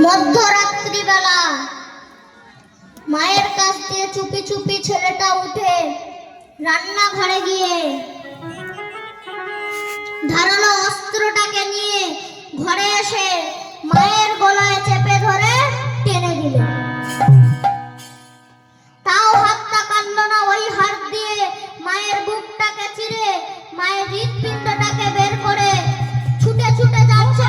মধ্যরাত্রি বেলা মায়ের কাছ দিয়ে চুপি চুপি ছেলেটা উঠে রান্নাঘরে গিয়ে ধারালো অস্ত্রটাকে নিয়ে ঘরে এসে মায়ের গলায় চেপে ধরে টেনে দিল। তাও হাতটা কাটল না, ওই হাত দিয়ে মায়ের বুকটাকে চিরে মায়ের হৃৎপিণ্ডটাকে বের করে ছুটে ছুটে যাচ্ছে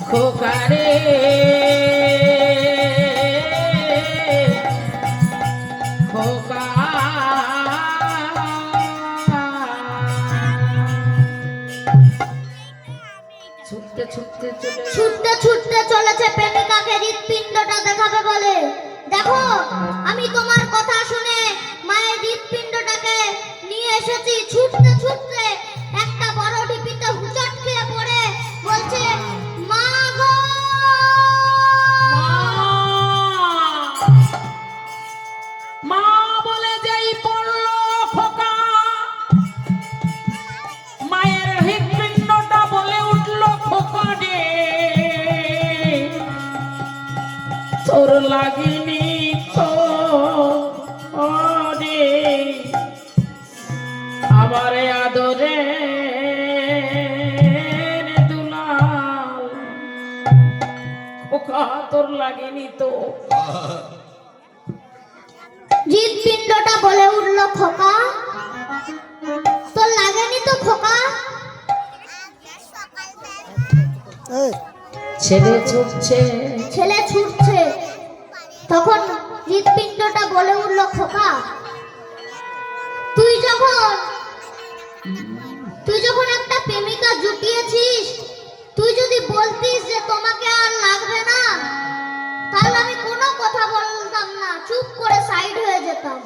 খোকারে খোকা ছুটতে ছুটতে চলেছে প্রেমিকাকে হৃৎপিণ্ডটা দেখাবে বলে। দেখো, আমি তোমার কথা শুনে মায়ের হৃৎপিণ্ডটাকে নিয়ে এসেছি। ছুটতে ছুটতে একটা বড় ডিপিতে হুচট খেয়ে পড়ে বলছে, মা গো, মা বলে যেই পড়লো খোকা, মায়ের হৃৎপিণ্ডটা বলে উঠলো খোকা রে, তোর লাগেনি তো রে আমার আদরে দুলাল, খোকা তোর লাগেনি তো। হৃৎপিণ্ডটা বলে উঠল, খোকা তোর লাগেনি তো খোকা। ছেলে ছুটছে তখন হৃৎপিণ্ডটা বলে উঠল, খোকা তুই যখন একটা প্রেমিকা জুটিয়েছিস, তুই যদি বলতিস যে তোমাকে আর লাগবে না, তাহলে আমি কোনো কথা বলতাম না, চুপ করে সাইড হয়ে যেতাম।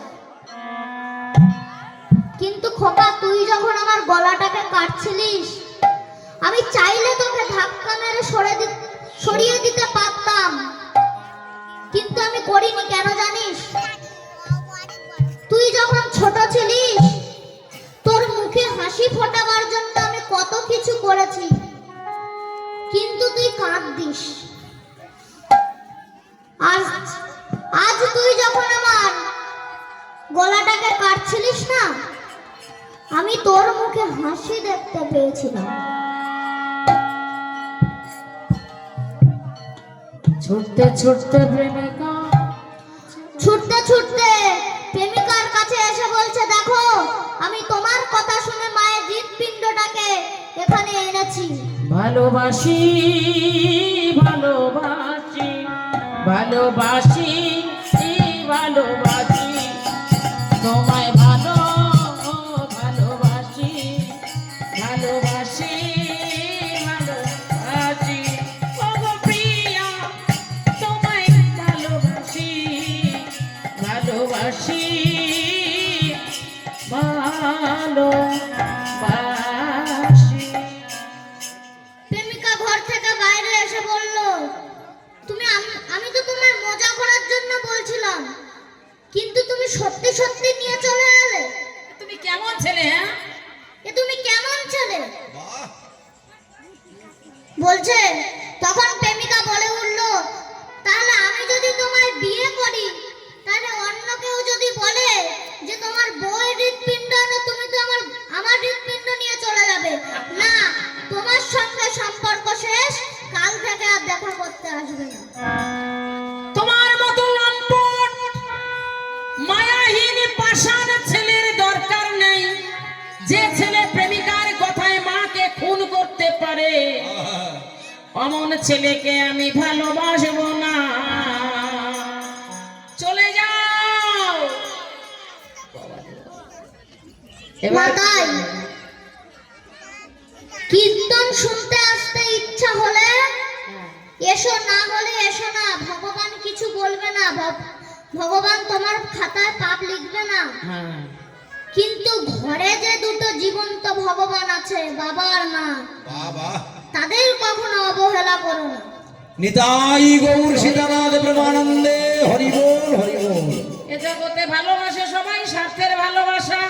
কিন্তু খোকা, তুই যখন আমার গলাটাকে কাটছিলিস, আমি চাইলে তোকে ধাক্কা মেরে সরিয়ে দিতে পারতাম, কিন্তু আমি করিনি। কেন জানিস? তুই যখন ছোট ছিলিস, তোর মুখে হাসি ফোটাবার জন্য আমি কত কিছু করেছি, কিন্তু তুই কাঁদতিস। আজ তুই যখন আমার গলাটাকে কাটছিলিস না, আমি তোর মুখে হাসি দেখতে পেয়েছিলাম। ছুটতে ছুটতে প্রেমিকার কাছে এসে বলছে, দেখো, আমি তোমার কথা শুনে মায়ের হৃৎপিণ্ডটাকে এখানে এনেছি। ভালোবাসি ভালোবাসি ভালোবাসি ভালোবাসি তোমায় ভালোবাসি ভালোবাসি ভালোবাসি ওগো প্রিয়া তোমায় ভালোবাসি ভালোবাসি ভালোবাসি। প্রেমিকা ঘর থেকে বাইরে এসে বলল, আমি তো তোমার মজা করার জন্য বলছিলাম, কিন্তু তুমি সত্যি সত্যি নিয়ে চলে এলে। তুমি কেমন ছেলে? হ্যাঁ, তুমি কেমন ছেলে বলছে। তখন প্রেমিকা বলে উঠল, তাহলে আমি যদি তোমায় বিয়ে করি, তাহলে অন্য কেউ যদি বলে যে তোমার বউয়ের হৃৎপিণ্ড না, তুমি তো আমার হৃৎপিণ্ড নিয়ে চলে যাবে না, তোমার সঙ্গে সম্পর্ক শেষ, কাল থেকে আর দেখা করতে আসবে না। তোমার মতো লম্পট মায়াহীন পাষাণ ছেলের দরকার নেই, যে ছেলে প্রেমিকার কথায় মাকে খুন করতে পারে। অমন ছেলেকে আমি ভালোবাসবো না, চলে যাও। মাতাই কীর্তন শুনতে আসতে ইচ্ছা হলে এসো, না হলে এসো না। ভগবান কিছু বলবে না, ভগবান তোমার খাতায় পাপ লিখবে না। কিন্তু ঘরে যে দুটো জীবন্ত ভগবান আছে, বাবা আর মা, বাবা তাদের কখনো অবহেলা করো না। নিতাই গৌর সীতানাথ প্রেমানন্দে হরি বল হরি বল। এ জগতে ভালোবাসে সবাই স্বার্থের ভালোবাসা।